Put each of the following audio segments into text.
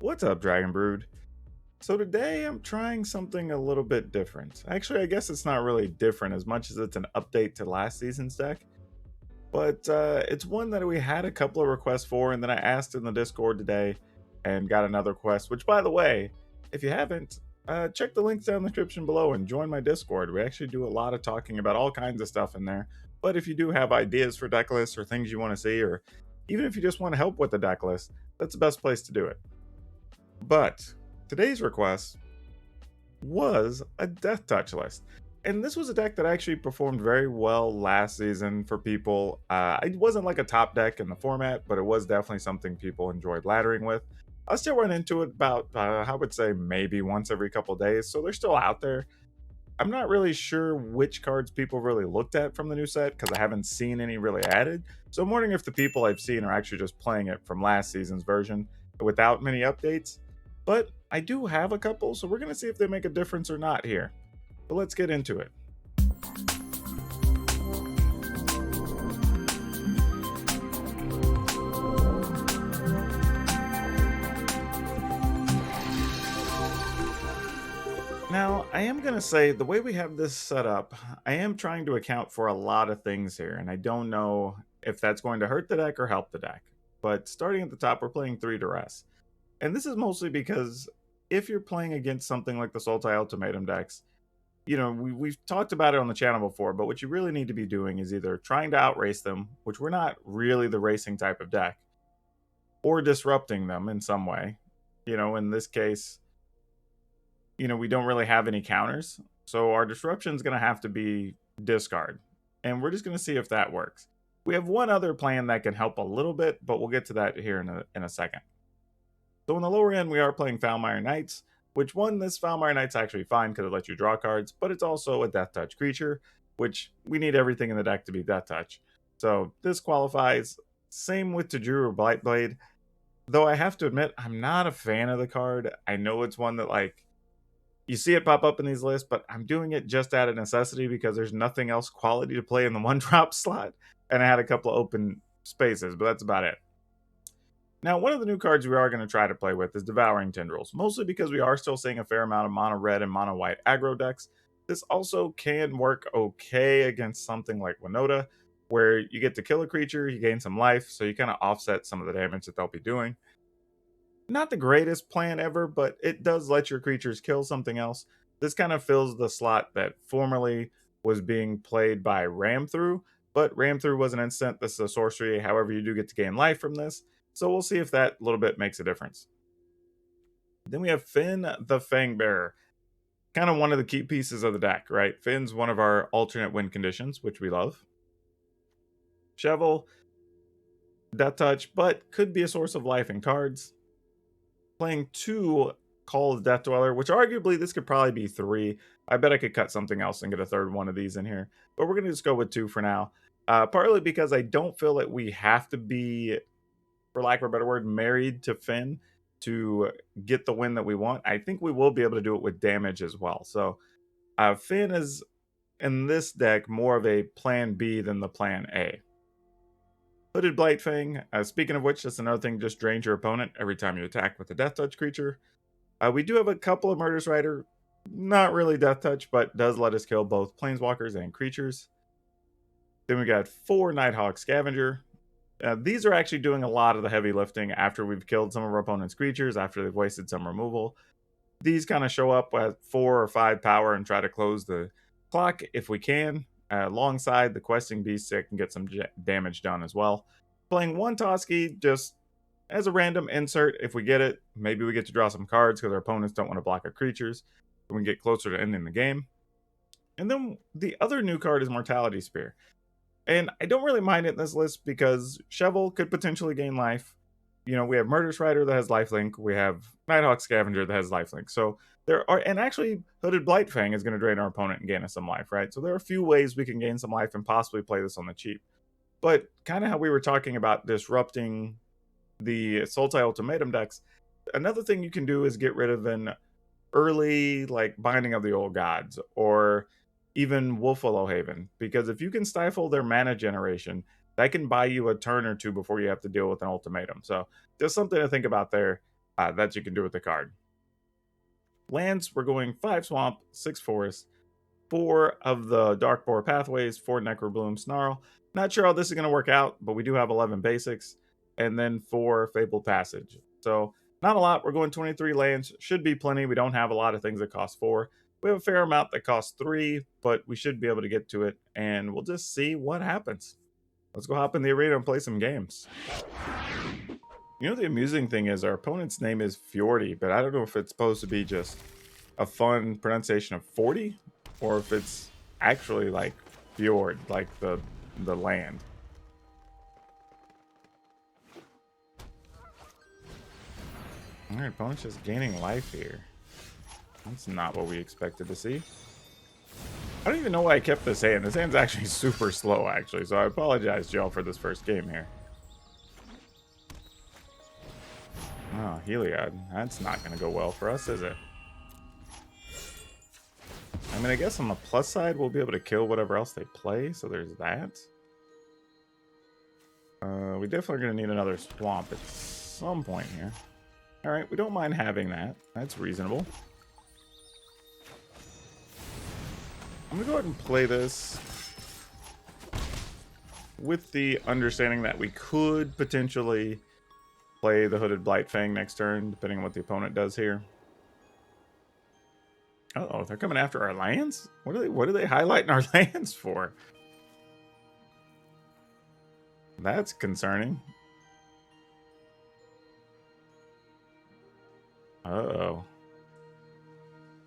What's up, Dragon Brood? So today I'm trying something a little bit different. Actually, I guess it's not really different as much as it's an update to last season's deck, but it's one that we had a couple of requests for, and then I asked in the Discord today and got another request, which, by the way, if you haven't, check the links down in the description below and join my Discord. We actually do a lot of talking about all kinds of stuff in there, but if you do have ideas for deck lists or things you want to see, or even if you just want to help with the deck list, that's the best place to do it. But today's request was a Deathtouch list. And this was a deck that actually performed very well last season for people. It wasn't like a top deck in the format, but it was definitely something people enjoyed laddering with. I still run into it about, I would say, maybe once every couple days, so they're still out there. I'm not really sure which cards people really looked at from the new set because I haven't seen any really added. So I'm wondering if the people I've seen are actually just playing it from last season's version without many updates. But I do have a couple, so we're going to see if they make a difference or not here. But let's get into it. Now, I am going to say the way we have this set up, I am trying to account for a lot of things here, and I don't know if that's going to hurt the deck or help the deck. But starting at the top, we're playing 3 Duress. And this is mostly because if you're playing against something like the Sultai Ultimatum decks, you know, we've talked about it on the channel before, but what you really need to be doing is either trying to outrace them, which we're not really the racing type of deck, or disrupting them in some way. You know, in this case, you know, we don't really have any counters, so our disruption is going to have to be discard. And we're just going to see if that works. We have one other plan that can help a little bit, but we'll get to that here in a second. So in the lower end, we are playing Foulmire Knights, which this Foulmire Knight's actually fine because it lets you draw cards, but it's also a Deathtouch creature, which we need everything in the deck to be Deathtouch. So this qualifies. Same with Tajuru or Blightblade, though I have to admit, I'm not a fan of the card. I know it's one that, like, you see it pop up in these lists, but I'm doing it just out of necessity because there's nothing else quality to play in the 1-drop slot, and I had a couple of open spaces, but that's about it. Now, one of the new cards we are going to try to play with is Devouring Tendrils, mostly because we are still seeing a fair amount of mono red and mono white aggro decks. This also can work okay against something like Winota, where you get to kill a creature, you gain some life, so you kind of offset some of the damage that they'll be doing. Not the greatest plan ever, but it does let your creatures kill something else. This kind of fills the slot that formerly was being played by Ram Through, but Ram Through was an instant. This is a sorcery, however, you do get to gain life from this. So we'll see if that little bit makes a difference. Then we have Finn the Fangbearer. Kind of one of the key pieces of the deck, right? Finn's one of our alternate win conditions, which we love. Shovel, Deathtouch, but could be a source of life and cards. Playing 2 Call of Death Dweller, which arguably this could probably be 3. I bet I could cut something else and get a third one of these in here. But we're going to just go with 2 for now. Partly because I don't feel that we have to be, for lack of a better word, married to Finn to get the win that we want. I think we will be able to do it with damage as well. So Finn is, in this deck, more of a plan B than the plan A. Hooded Blightfang, speaking of which, that's another thing, just drains your opponent every time you attack with a Deathtouch creature. We do have a couple of Murderous Rider, not really Deathtouch, but does let us kill both Planeswalkers and creatures. Then we got 4 Nighthawk Scavenger. These are actually doing a lot of the heavy lifting after we've killed some of our opponent's creatures, after they've wasted some removal. These kind of show up at 4 or 5 power and try to close the clock if we can. Alongside the questing beasts that can get some damage done as well. Playing 1 Toski just as a random insert. If we get it, maybe we get to draw some cards because our opponents don't want to block our creatures. We can get closer to ending the game. And then the other new card is Mortality Spear. And I don't really mind it in this list because Shovel could potentially gain life. You know, we have Murderous Rider that has lifelink. We have Nighthawk Scavenger that has lifelink. So there are, and actually Hooded Blightfang is going to drain our opponent and gain us some life, right? So there are a few ways we can gain some life and possibly play this on the cheap. But kind of how we were talking about disrupting the Sultai Ultimatum decks, another thing you can do is get rid of an early, like, Binding of the Old Gods, or even Wolfwillow Haven, because if you can stifle their mana generation, that can buy you a turn or two before you have to deal with an ultimatum. So just something to think about there. that you can do with the card. Lands, we're going 5 Swamp, 6 Forest, 4 of the Dark Boar Pathways, 4 Necrobloom Snarl. Not sure how this is going to work out, but we do have 11 basics, and then 4 Fabled Passage. So not a lot. We're going 23 lands. Should be plenty. We don't have a lot of things that cost 4. We have a fair amount that costs 3, but we should be able to get to it, and we'll just see what happens. Let's go hop in the arena and play some games. You know, the amusing thing is our opponent's name is Fjordy, but I don't know if it's supposed to be just a fun pronunciation of 40 or if it's actually like fjord, like the land. All right, opponent's just gaining life here. That's not what we expected to see. I don't even know why I kept this hand. This hand's actually super slow, actually, so I apologize, y'all, for this first game here. Oh, Heliod. That's not going to go well for us, is it? I mean, I guess on the plus side, we'll be able to kill whatever else they play, so there's that. We definitely going to need another swamp at some point here. Alright, we don't mind having that. That's reasonable. I'm going to go ahead and play this with the understanding that we could potentially play the Hooded Blightfang next turn, depending on what the opponent does here. Uh-oh, they're coming after our lands? What are they highlighting our lands for? That's concerning. Uh-oh.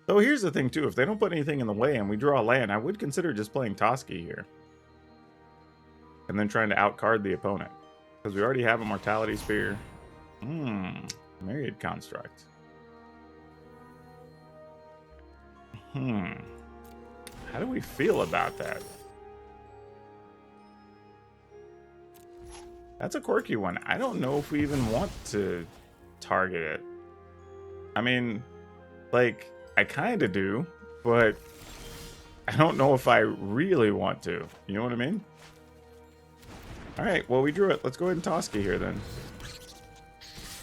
So here's the thing, too. If they don't put anything in the way and we draw a land, I would consider just playing Toski here. And then trying to outcard the opponent. Because we already have a Mortality Spear. Myriad Construct. How do we feel about that? That's a quirky one. I don't know if we even want to target it. I mean, like, I kind of do, but I don't know if I really want to. You know what I mean? All right, well, we drew it. Let's go ahead and Toski here, then.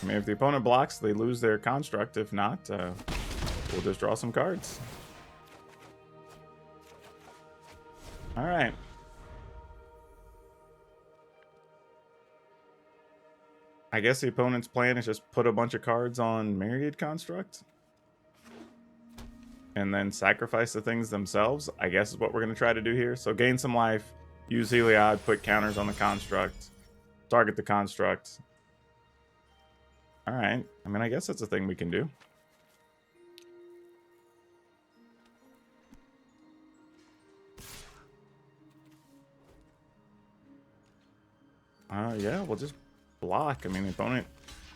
I mean, if the opponent blocks, they lose their construct. If not, we'll just draw some cards. All right. I guess the opponent's plan is just put a bunch of cards on Myriad Construct. And then sacrifice the things themselves, I guess is what we're going to try to do here. So gain some life, use Heliod, put counters on the construct, target the construct. All right. I mean, I guess that's a thing we can do. Yeah, we'll just block. I mean, the opponent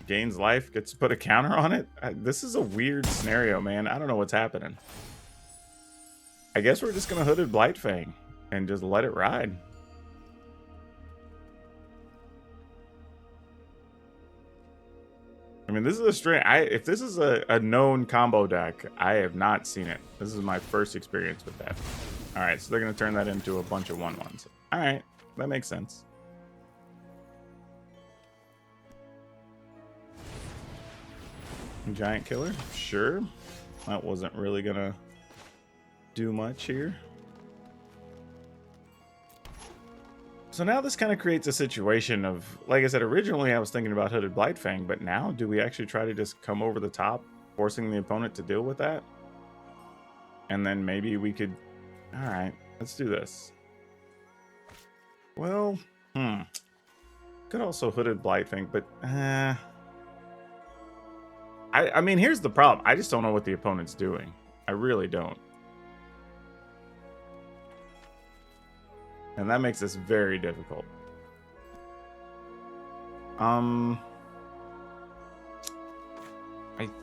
gains life, gets to put a counter on it. This is a weird scenario, man. I don't know what's happening. I guess we're just going to Hooded Blightfang and just let it ride. I mean, this is a strange... if this is a known combo deck, I have not seen it. This is my first experience with that. All right, so they're going to turn that into a bunch of 1/1s. All right, that makes sense. Giant Killer, sure. That wasn't really going to do much here. So now this kind of creates a situation of, like I said, originally I was thinking about Hooded Blightfang, but now do we actually try to just come over the top, forcing the opponent to deal with that? And then maybe we could... All right, let's do this. Well, could also Hooded Blightfang, but... I mean, here's the problem. I just don't know what the opponent's doing. I really don't. And that makes this very difficult. I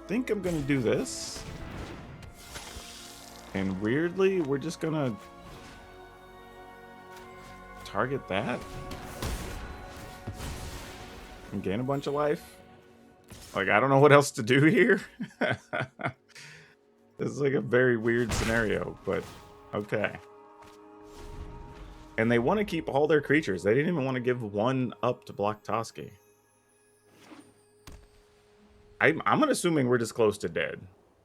think I'm going to do this. And weirdly, we're just going to target that. And gain a bunch of life. Like, I don't know what else to do here. This is like a very weird scenario, but okay. And they want to keep all their creatures. They didn't even want to give one up to block Toski. I'm assuming we're just close to dead.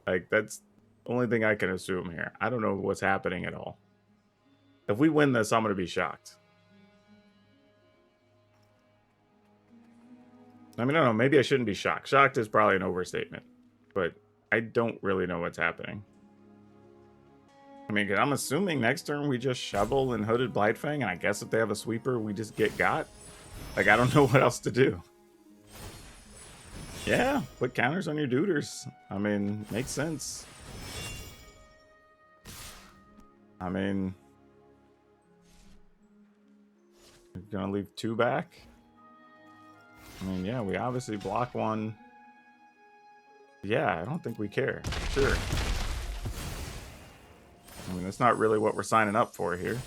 Like, that's the only thing I can assume here. I don't know what's happening at all. If we win this, I'm going to be shocked. I mean, I don't know. Maybe I shouldn't be shocked. Shocked is probably an overstatement. But I don't really know what's happening. I mean, 'cause I'm assuming next turn we just shovel and Hooded Blightfang, and I guess if they have a sweeper, we just get got. Like, I don't know what else to do. Yeah, put counters on your duders. I mean, makes sense. I mean, you're gonna leave 2 back? I mean, yeah, we obviously block 1. Yeah, I don't think we care. Sure. I mean, that's not really what we're signing up for here.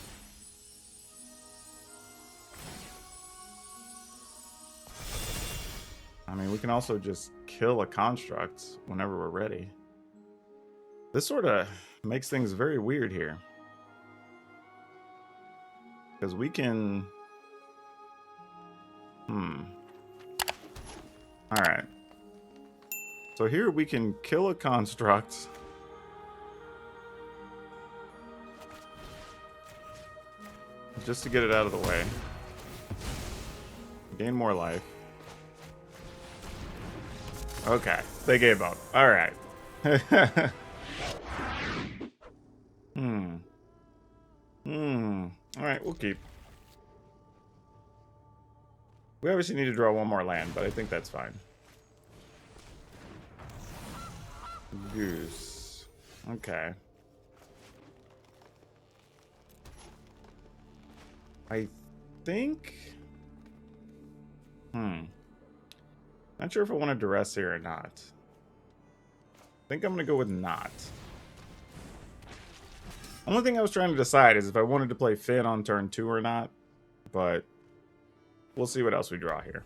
I mean, we can also just kill a construct whenever we're ready. This sort of makes things very weird here. Because we can... Alright. So here we can kill a construct. Just to get it out of the way. Gain more life. Okay, they gave up. Alright. Alright, we'll keep. We obviously need to draw 1 more land, but I think that's fine. Goose. Okay. I think... Not sure if I want to duress here or not. I think I'm going to go with not. Only thing I was trying to decide is if I wanted to play Finn on turn 2 or not. But we'll see what else we draw here.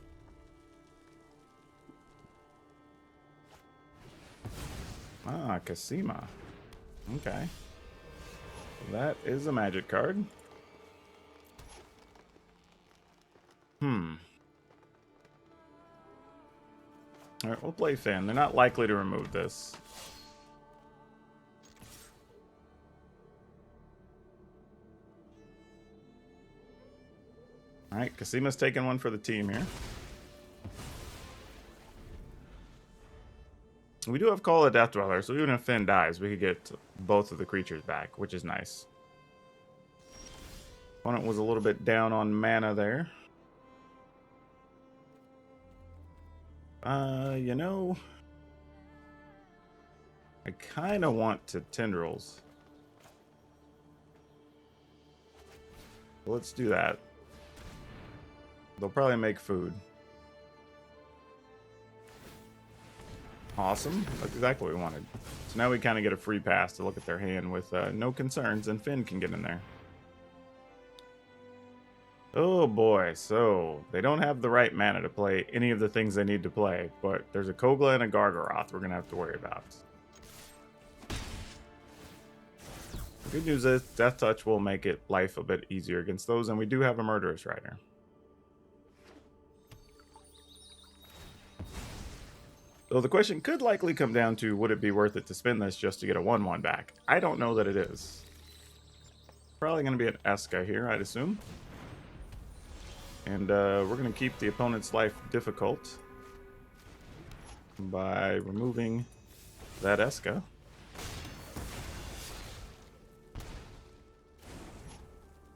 Ah, Kasima. Okay. That is a magic card. Alright, we'll play Finn. They're not likely to remove this. Alright, Kasima's taking 1 for the team here. We do have Call of Death Dweller, so even if Finn dies, we could get both of the creatures back, which is nice. Opponent was a little bit down on mana there. You know, I kind of want to Tendrils. So let's do that. They'll probably make food. Awesome. That's exactly what we wanted. So now we kind of get a free pass to look at their hand with no concerns, and Finn can get in there. Oh boy, so they don't have the right mana to play any of the things they need to play, but there's a Kogla and a Gargaroth we're going to have to worry about. The good news is Deathtouch will make it life a bit easier against those, and we do have a Murderous Rider. So the question could likely come down to, would it be worth it to spin this just to get a 1/1 back? I don't know that it is. Probably going to be an Eska here, I'd assume. And we're going to keep the opponent's life difficult by removing that Eska.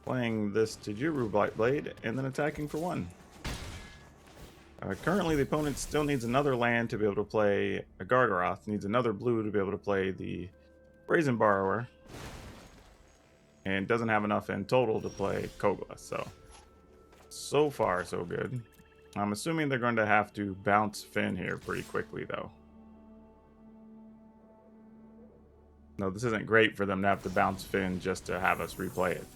Playing this Tajiru Blightblade and then attacking for 1. Currently, the opponent still needs another land to be able to play a Gargaroth, needs another blue to be able to play the Brazen Borrower, and doesn't have enough in total to play Kogla, so far, so good. I'm assuming they're going to have to bounce Finn here pretty quickly, though. No, this isn't great for them to have to bounce Finn just to have us replay it.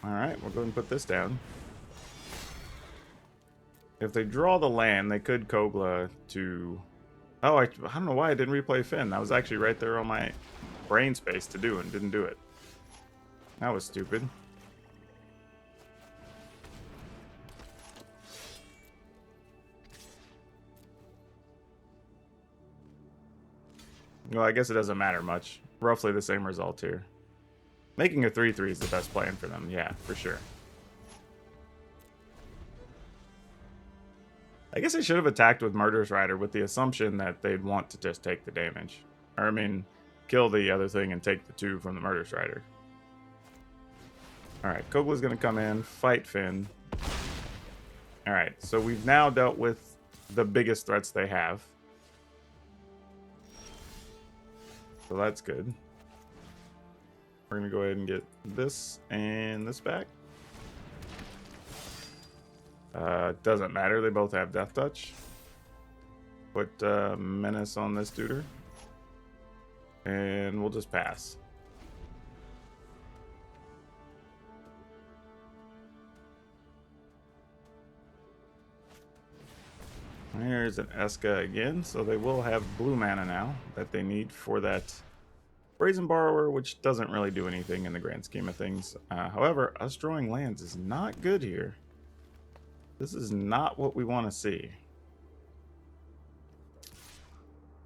Alright, we'll go ahead and put this down. If they draw the land, they could Kogla to... Oh, I don't know why I didn't replay Finn. That was actually right there on my brain space to do and didn't do it. That was stupid. Well, I guess it doesn't matter much. Roughly the same result here. Making a 3/3 is the best plan for them. Yeah, for sure. I guess I should have attacked with Murderous Rider with the assumption that they'd want to just take the damage. Or, I mean, kill the other thing and take the 2 from the Murderous Rider. Alright, Kogla's going to come in, fight Finn. Alright, so we've now dealt with the biggest threats they have. So that's good. We're going to go ahead and get this and this back. Doesn't matter, they both have Deathtouch. Put Menace on this duder. And we'll just pass. There's an Eska again, so they will have blue mana now that they need for that Brazen Borrower, which doesn't really do anything in the grand scheme of things. However, us drawing lands is not good here. This is not what we want to see.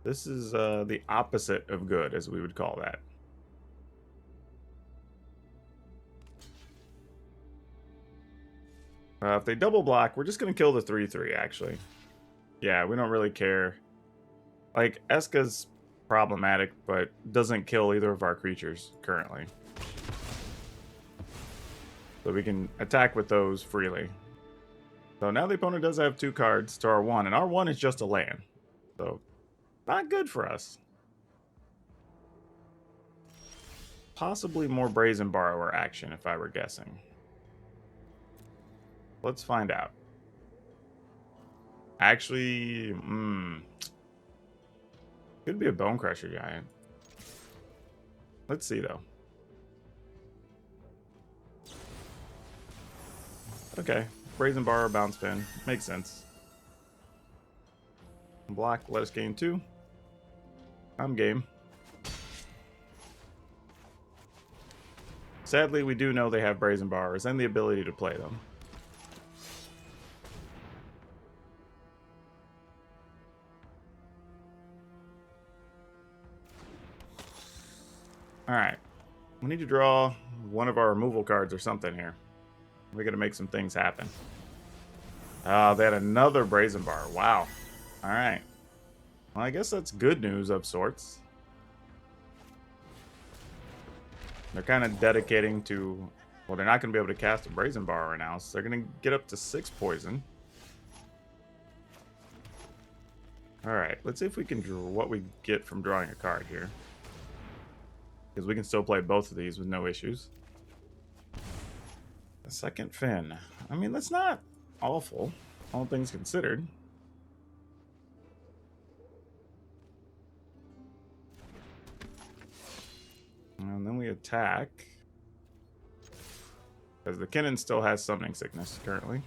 This is the opposite of good, as we would call that. If they double block, we're just going to kill the 3/3, actually. Yeah, we don't really care. Like, Eska's problematic, but doesn't kill either of our creatures currently. So we can attack with those freely. So now the opponent does have 2 cards to our 1, and our 1 is just a land. So, not good for us. Possibly more Brazen Borrower action, if I were guessing. Let's find out. Actually, could be a Bone Crusher Giant. Let's see, though. Okay. Brazen Borrower, Bounce Pin. Makes sense. Block, let us gain 2. I'm game. Sadly, we do know they have Brazen Borrowers and the ability to play them. Alright. We need to draw one of our removal cards or something here. We're going to make some things happen. They had another Brazen Bar. Wow. Alright. Well, I guess that's good news of sorts. They're kind of dedicating to... Well, they're not going to be able to cast a Brazen Bar right now, so they're going to get up to 6 poison. Alright, let's see if we can draw what we get from drawing a card here. Because we can still play both of these with no issues. The second Finn. I mean, that's not awful, all things considered. And then we attack. Because the Kinnan still has Summoning Sickness currently.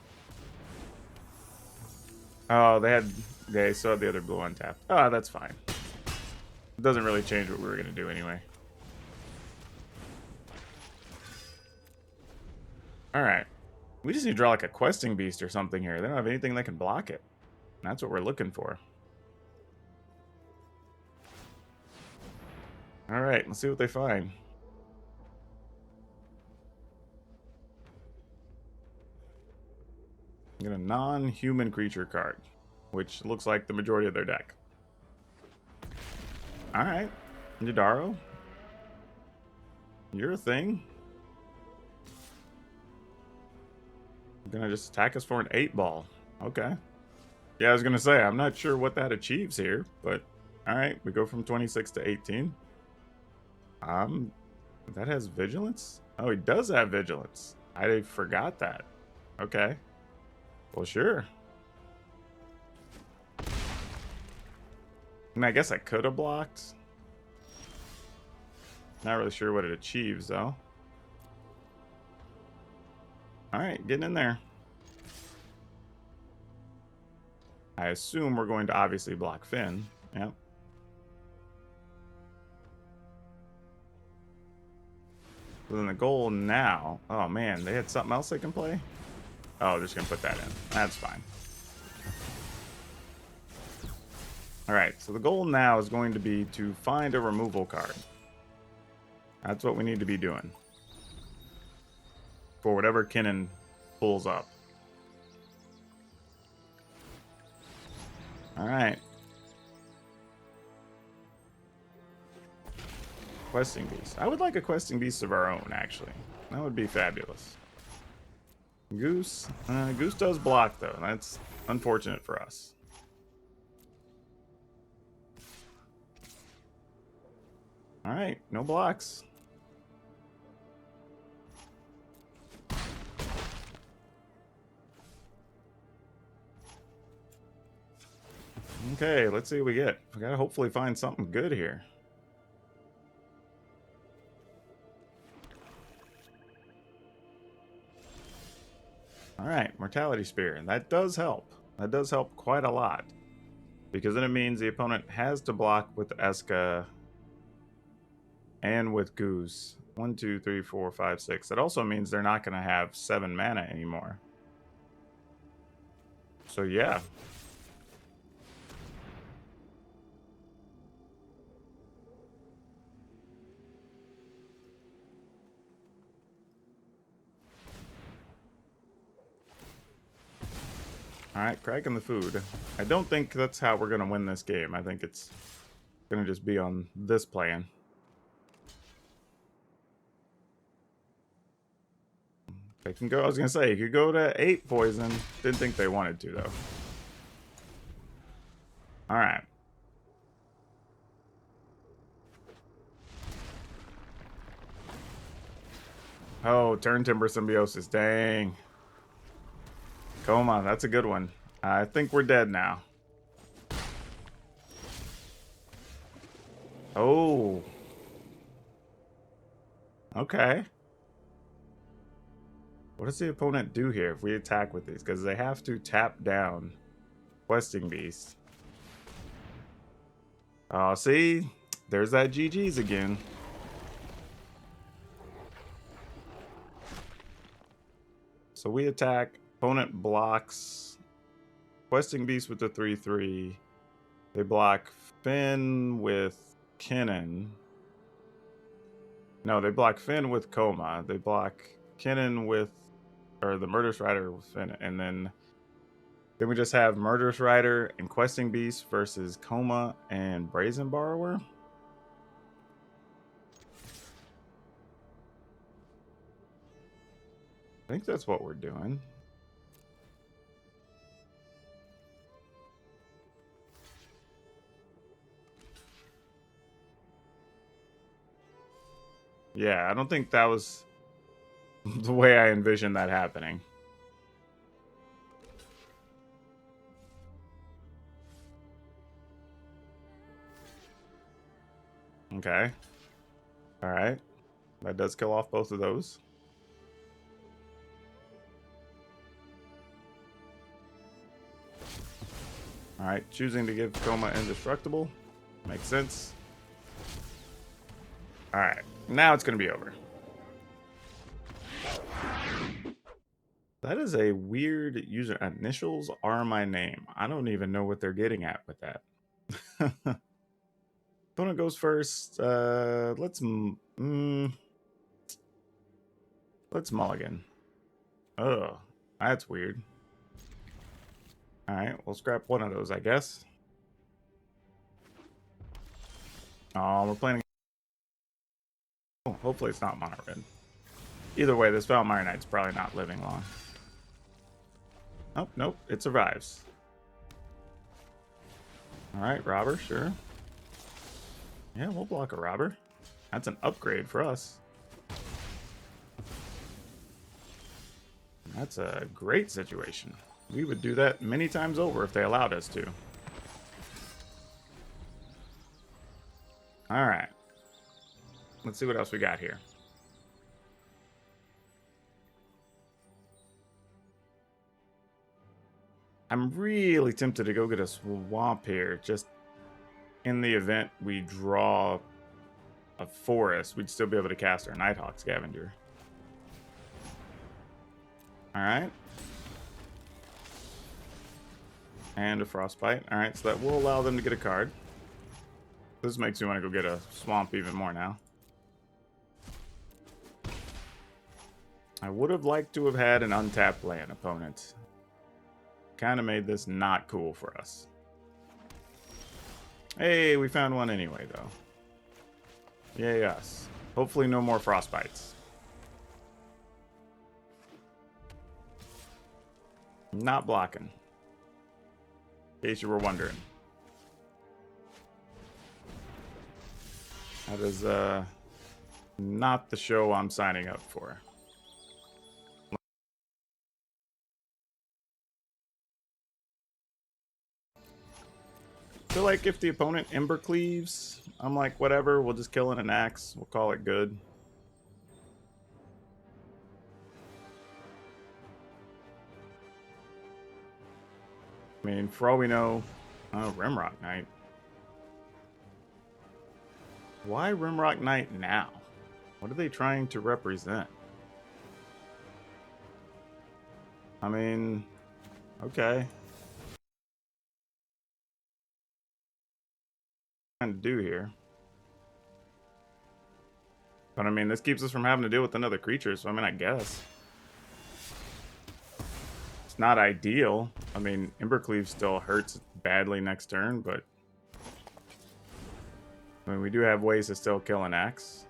Oh, they still had the other blue untapped. Oh, that's fine. It doesn't really change what we were going to do anyway. Alright. We just need to draw like a Questing Beast or something here. They don't have anything that can block it. And that's what we're looking for. Alright, let's see what they find. Get a non-human creature card, which looks like the majority of their deck. Alright. Jadaro. You're a thing. Gonna just attack us for an 8-ball. Okay. Yeah, I was gonna say, I'm not sure what that achieves here, but alright, we go from 26 to 18. That has vigilance? Oh, he does have vigilance. I forgot that. Okay. Well, sure. I mean, I guess I could have blocked. Not really sure what it achieves, though. Alright, getting in there. I assume we're going to obviously block Finn. Yep. So then the goal now... Oh, man, they had something else they can play? Oh, they're just going to put that in. That's fine. Alright, so the goal now is going to be to find a removal card. That's what we need to be doing. For whatever Kinnan pulls up. Alright. Questing Beast. I would like a Questing Beast of our own, actually. That would be fabulous. Goose. Goose does block, though. That's unfortunate for us. Alright, no blocks. Okay, let's see what we get. We gotta hopefully find something good here. Alright, Mortality Spear. That does help. That does help quite a lot. Because then it means the opponent has to block with Eska and with Goose. 1, 2, 3, 4, 5, 6. That also means they're not going to have 7 mana anymore. So yeah. Alright, cracking the food. I don't think that's how we're going to win this game. I think it's going to just be on this plan. They can go, I was going to say, you could go to 8 poison. Didn't think they wanted to, though. Alright. Oh, Turn Timber Symbiosis. Dang. Coma, that's a good one. I think we're dead now. Oh. Okay. What does the opponent do here if we attack with these? Because they have to tap down Questing Beast. Oh, see? There's that GG's again. So we attack. Opponent blocks Questing Beast with the 3/3. They block Finn with Kinnan. No, they block Finn with Coma. They block Kinnan with, or the Murderous Rider with Finn. And then we just have Murderous Rider and Questing Beast versus Coma and Brazen Borrower. I think that's what we're doing. Yeah, I don't think that was the way I envisioned that happening. Okay. Alright. That does kill off both of those. Alright, choosing to give Coma indestructible. Makes sense. Alright, now it's going to be over. That is a weird user. Initials are my name. I don't even know what they're getting at with that. Opponent goes first. Let's mulligan. Oh, that's weird. Alright, we'll scrap one of those, I guess. Oh, we're playing. Oh, hopefully it's not mono red. Either way, this Vampire Knight's probably not living long. Oh, nope, it survives. Alright, robber, sure. Yeah, we'll block a robber. That's an upgrade for us. That's a great situation. We would do that many times over if they allowed us to. Alright. Let's see what else we got here. I'm really tempted to go get a swamp here, just in the event we draw a forest, we'd still be able to cast our Nighthawk Scavenger. Alright. And a Frostbite. Alright, so that will allow them to get a card. This makes me want to go get a Swamp even more now. I would have liked to have had an untapped land opponent. Kind of made this not cool for us. Hey, we found one anyway, though. Yay us. Hopefully no more Frostbites. Not blocking. In case you were wondering. That is not the show I'm signing up for. I feel like if the opponent Ember Cleaves, I'm like, whatever, we'll just kill in an axe. We'll call it good. I mean, for all we know, Rimrock Knight. Why Rimrock Knight now? What are they trying to represent? I mean, okay. Trying to do here. But I mean, this keeps us from having to deal with another creature, so I mean, I guess. It's not ideal. I mean, Embercleave still hurts badly next turn, but I mean, we do have ways to still kill an axe.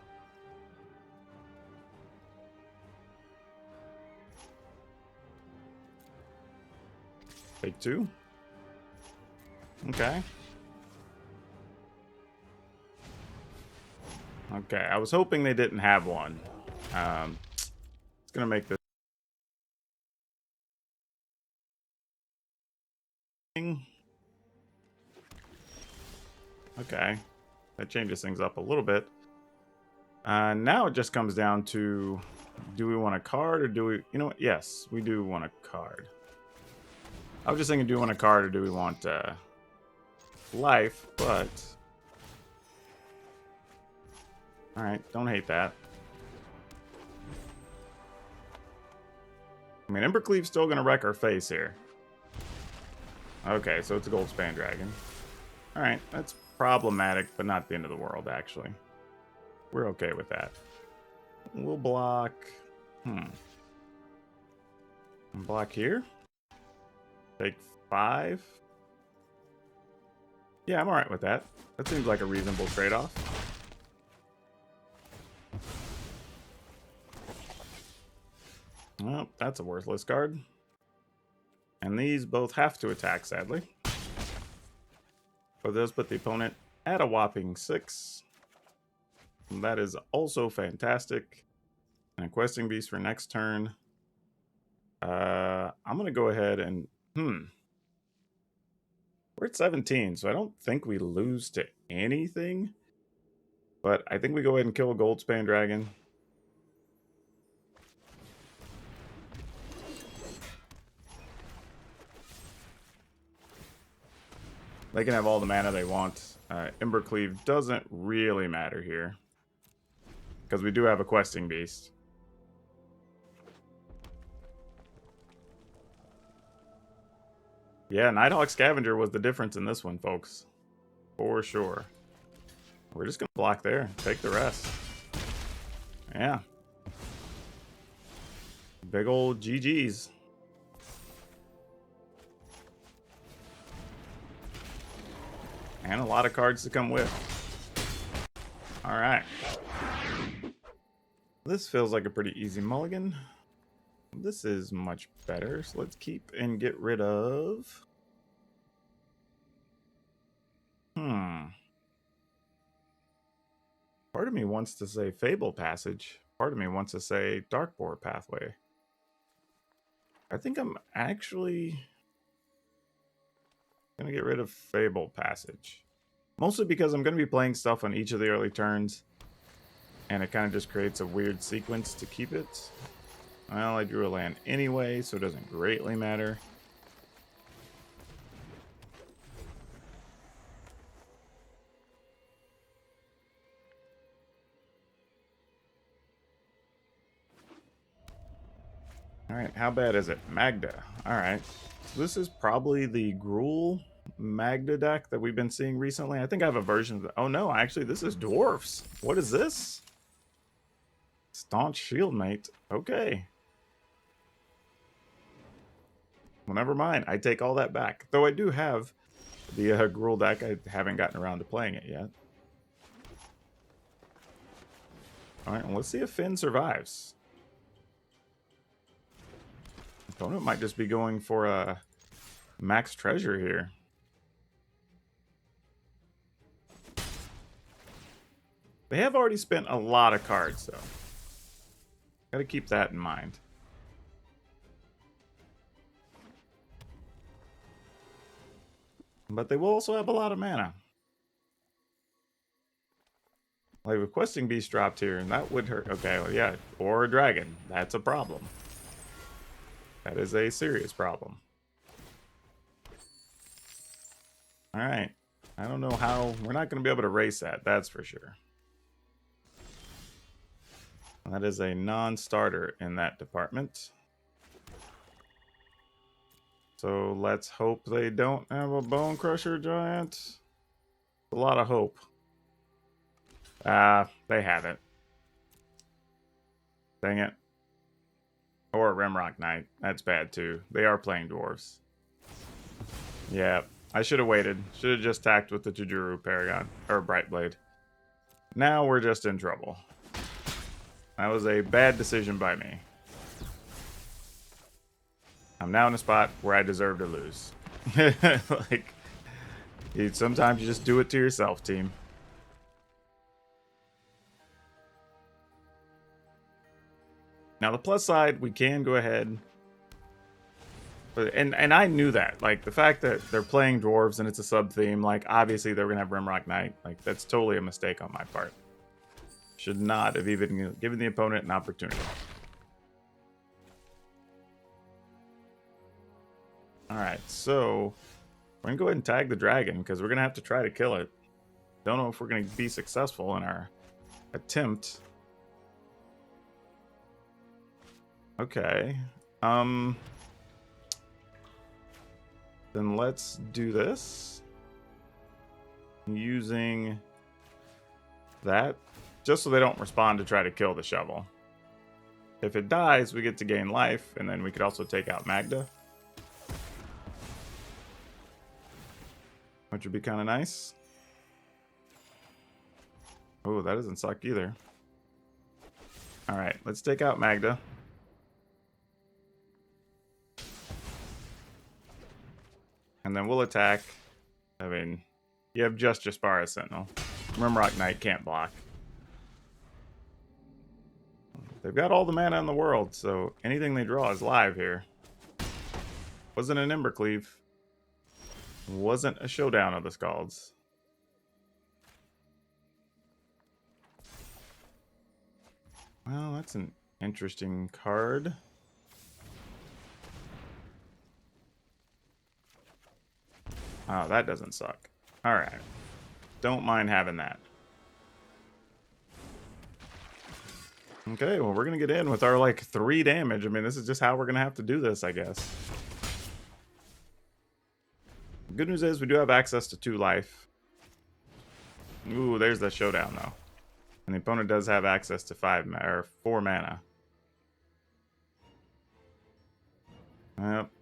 Take 2. Okay. Okay, I was hoping they didn't have one. It's gonna make this thing. Okay, that changes things up a little bit. Now it just comes down to, do we want a card or do we, you know what? Yes, we do want a card. I was just thinking, do we want a card or do we want life? But all right, don't hate that. I mean, Embercleave's still gonna wreck our face here. Okay, so it's a Goldspan Dragon. All right, that's problematic, but not the end of the world, actually. We're okay with that. We'll block. Block here. Take 5. Yeah, I'm alright with that. That seems like a reasonable trade-off. Well, that's a worthless card. And these both have to attack, sadly. But those put the opponent at a whopping 6. And that is also fantastic. And a Questing Beast for next turn. I'm going to go ahead and... We're at 17, so I don't think we lose to anything. But I think we go ahead and kill a Goldspan Dragon. They can have all the mana they want. Embercleave doesn't really matter here, because we do have a Questing Beast. Yeah, Nighthawk Scavenger was the difference in this one, folks. For sure. We're just going to block there. Take the rest. Yeah. Big old GG's. And a lot of cards to come with. Alright. This feels like a pretty easy mulligan. This is much better. So let's keep and get rid of... Part of me wants to say Fable Passage. Part of me wants to say Darkboar Pathway. I think I'm actually going to get rid of Fable Passage. Mostly because I'm going to be playing stuff on each of the early turns. And it kind of just creates a weird sequence to keep it. Well, I drew a land anyway, so it doesn't greatly matter. Alright, how bad is it? Magda. Alright. This is probably the Gruul Magda deck that we've been seeing recently. I think I have a version of the... Oh no, actually this is Dwarfs. What is this? Staunch Shieldmate. Okay. Well, never mind. I take all that back. Though I do have the Gruul deck. I haven't gotten around to playing it yet. Alright, well, let's see if Finn survives. Opponent might just be going for a max treasure here. They have already spent a lot of cards, though. Gotta keep that in mind. But they will also have a lot of mana. Like, if Questing Beast dropped here, and that would hurt. Okay, well, yeah. Or a dragon. That's a problem. That is a serious problem. Alright. I don't know how... We're not going to be able to race that, that's for sure. That is a non-starter in that department. So let's hope they don't have a Bone Crusher Giant. A lot of hope. They have it. Dang it. Or a Rimrock Knight. That's bad too. They are playing dwarves. Yeah, I should have waited. Should have just tacked with the Tajuru Paragon. Or Brightblade. Now we're just in trouble. That was a bad decision by me. I'm now in a spot where I deserve to lose. Like, sometimes you just do it to yourself, team. Now, the plus side, we can go ahead. And I knew that. Like, the fact that they're playing dwarves and it's a sub-theme, like, obviously they're going to have Rimrock Knight. Like, that's totally a mistake on my part. Should not have even given the opponent an opportunity. Alright, so we're going to go ahead and tag the dragon because we're going to have to try to kill it. Don't know if we're going to be successful in our attempt. Okay. Then let's do this. Using that. Just so they don't respond to try to kill the shovel. If it dies, we get to gain life, and then we could also take out Magda. Which would be kind of nice. Oh, that doesn't suck either. Alright, let's take out Magda. And then we'll attack. I mean, you have just Jaspara Sentinel. Rimrock Knight can't block. They've got all the mana in the world, so anything they draw is live here. Wasn't an Embercleave. Wasn't a Showdown of the Scalds. Well, that's an interesting card. Oh, that doesn't suck. Alright. Don't mind having that. Okay, well, we're going to get in with our, like, 3 damage. I mean, this is just how we're going to have to do this, I guess. The good news is we do have access to 2 life. Ooh, there's the Showdown, though. And the opponent does have access to 4 mana.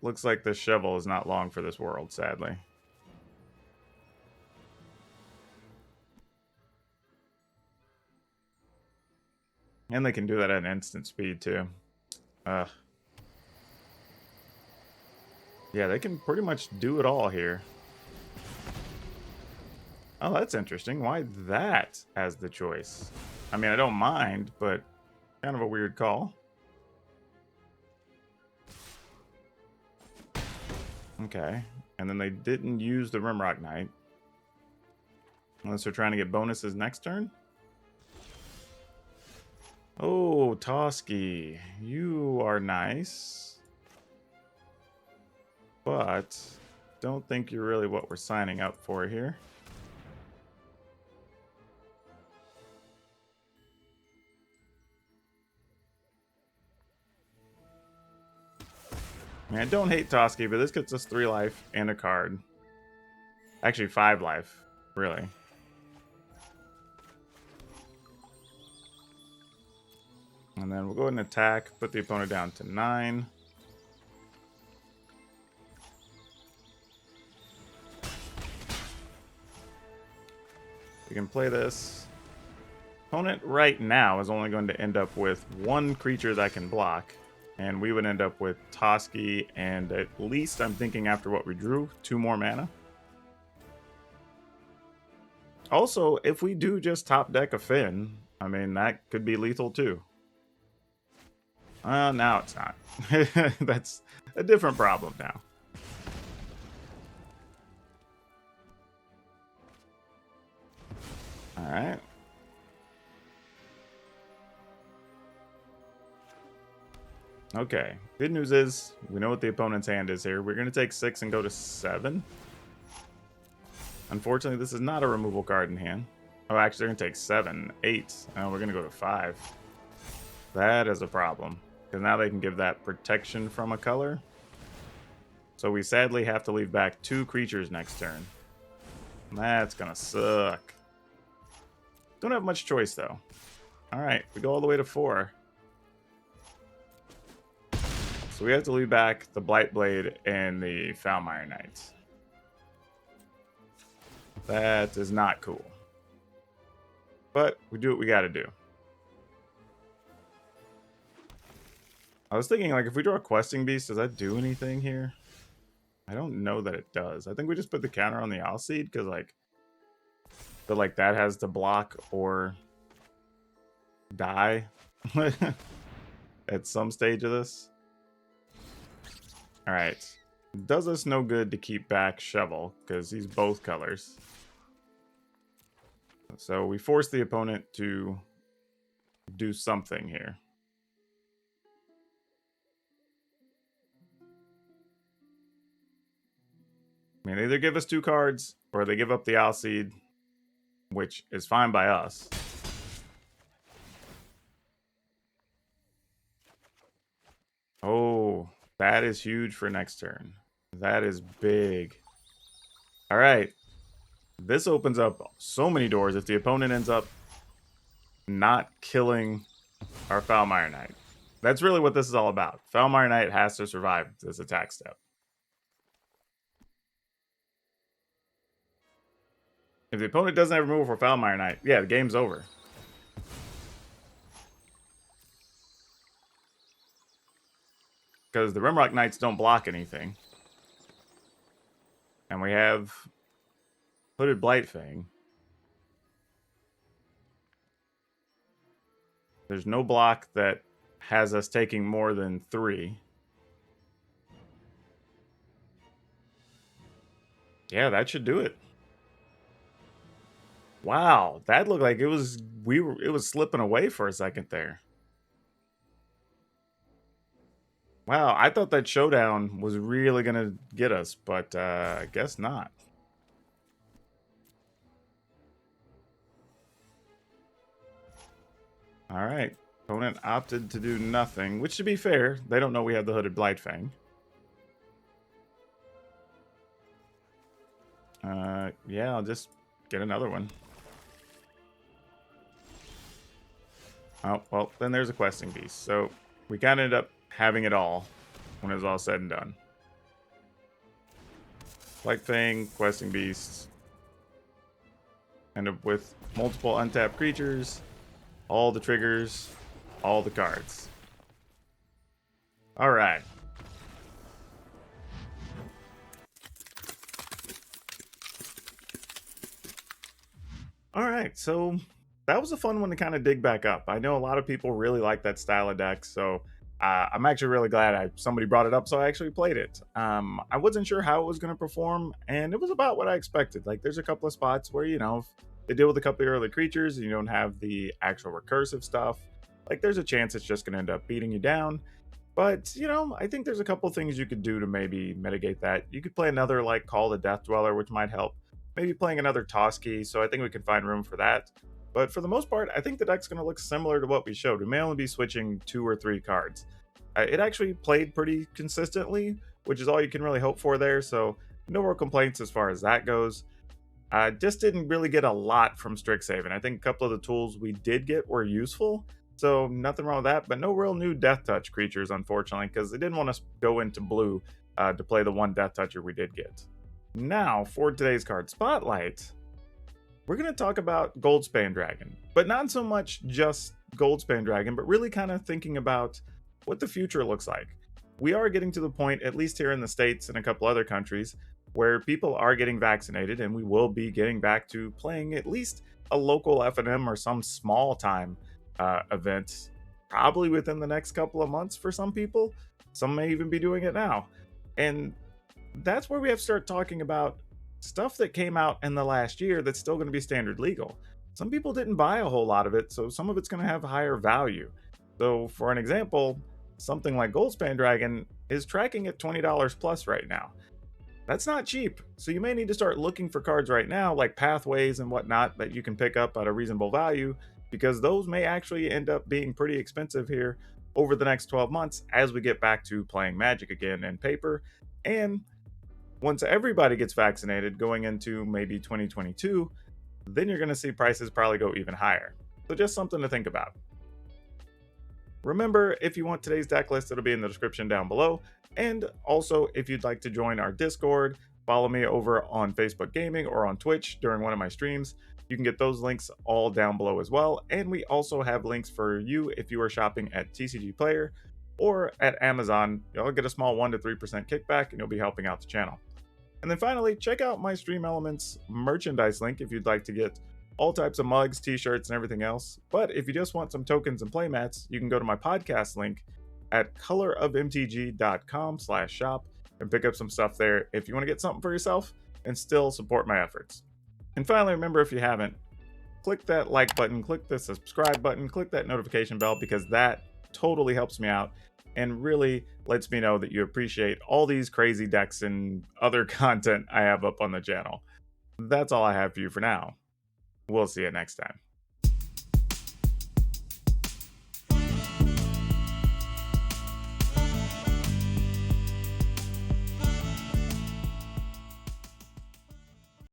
Looks like the shovel is not long for this world, sadly. And they can do that at instant speed, too. Yeah, they can pretty much do it all here. Oh, that's interesting. Why that as the choice? I mean, I don't mind, but kind of a weird call. Okay. And then they didn't use the Rimrock Knight. Unless they're trying to get bonuses next turn. Oh, Toski, you are nice. But don't think you're really what we're signing up for here. mean, I don't hate Toski, but this gets us 3 life and a card. Actually, 5 life, really. And then we'll go ahead and attack, put the opponent down to 9. We can play this. Opponent right now is only going to end up with 1 creature that can block. And we would end up with Toski and at least, I'm thinking after what we drew, 2 more mana. Also, if we do just top deck a Finn, I mean, that could be lethal too. Now it's not. That's a different problem now. All right. Okay. Good news is we know what the opponent's hand is here. We're going to take 6 and go to 7. Unfortunately, this is not a removal card in hand. Oh, actually, they're going to take 7, 8. Oh, we're going to go to 5. That is a problem. Because now they can give that protection from a color. So we sadly have to leave back 2 creatures next turn. That's going to suck. Don't have much choice, though. Alright, we go all the way to 4. So we have to leave back the Blightblade and the Foulmire Knight. That is not cool. But we do what we gotta do. I was thinking, like, if we draw a Questing Beast, does that do anything here? I don't know that it does. I think we just put the counter on the Alseed, because, like, that has to block or die at some stage of this. Alright. Does us no good to keep back Shovel, because he's both colors. So we force the opponent to do something here. I mean, they either give us 2 cards, or they give up the Alseed, which is fine by us. Oh, that is huge for next turn. That is big. All right. This opens up so many doors if the opponent ends up not killing our Foulmire Knight. That's really what this is all about. Foulmire Knight has to survive this attack step. If the opponent doesn't have removal for Foulmire Knight, yeah, the game's over. Because the Rimrock Knights don't block anything. And we have Hooded Blightfang. There's no block that has us taking more than 3. Yeah, that should do it. Wow, that looked like it was slipping away for a second there. Wow, I thought that showdown was really going to get us, but I guess not. All right. Opponent opted to do nothing, which, to be fair, they don't know we have the Hooded Blightfang. Yeah, I'll just get another one. Oh, well, then there's a Questing Beast. So we kind of ended up having it all when it was all said and done. Blightfang, Questing Beast. End up with multiple untapped creatures, all the triggers, all the cards. All right. All right, so that was a fun one to kind of dig back up. I know a lot of people really like that style of deck, so I'm actually really glad somebody brought it up, so I actually played it. I wasn't sure how it was going to perform, and it was about what I expected. Like, there's a couple of spots where, you know, if they deal with a couple of early creatures and you don't have the actual recursive stuff, like, there's a chance it's just going to end up beating you down. But, you know, I think there's a couple of things you could do to maybe mitigate that. You could play another, like, Call the Death Dweller, which might help. Maybe playing another Toski, so I think we can find room for that. But for the most part, I think the deck's going to look similar to what we showed. We may only be switching 2 or 3 cards. It actually played pretty consistently, which is all you can really hope for there. So no more complaints as far as that goes. I just didn't really get a lot from Strixhaven. I think a couple of the tools we did get were useful, so nothing wrong with that, but no real new Deathtouch creatures, unfortunately, because they didn't want to go into blue to play the one Deathtoucher we did get. Now, for today's card spotlight, we're going to talk about Goldspan Dragon, but not so much just Goldspan Dragon, but really kind of thinking about what the future looks like. We are getting to the point, at least here in the States and a couple other countries, where people are getting vaccinated, and we will be getting back to playing at least a local F&M or some small time event, probably within the next couple of months for some people. Some may even be doing it now. And that's where we have to start talking about stuff that came out in the last year that's still going to be standard legal. Some people didn't buy a whole lot of it, so some of it's going to have higher value. So for an example, something like Goldspan Dragon is tracking at $20 plus right now. That's not cheap, so you may need to start looking for cards right now, like pathways and whatnot, that you can pick up at a reasonable value, because those may actually end up being pretty expensive here over the next 12 months as we get back to playing Magic again in paper. And once everybody gets vaccinated going into maybe 2022, then you're going to see prices probably go even higher. So just something to think about. Remember, if you want today's deck list, it'll be in the description down below. And also, if you'd like to join our Discord, follow me over on Facebook Gaming or on Twitch during one of my streams. You can get those links all down below as well. And we also have links for you if you are shopping at TCGPlayer or at Amazon. You'll get a small 1 to 3% kickback, and you'll be helping out the channel. And then finally, check out my Stream Elements merchandise link if you'd like to get all types of mugs, t-shirts, and everything else. But if you just want some tokens and playmats, you can go to my podcast link at colorofmtg.com/shop and pick up some stuff there if you want to get something for yourself and still support my efforts. And finally, remember, if you haven't, click that like button, click the subscribe button, click that notification bell, because that totally helps me out and really lets me know that you appreciate all these crazy decks and other content I have up on the channel. That's all I have for you for now. We'll see you next time.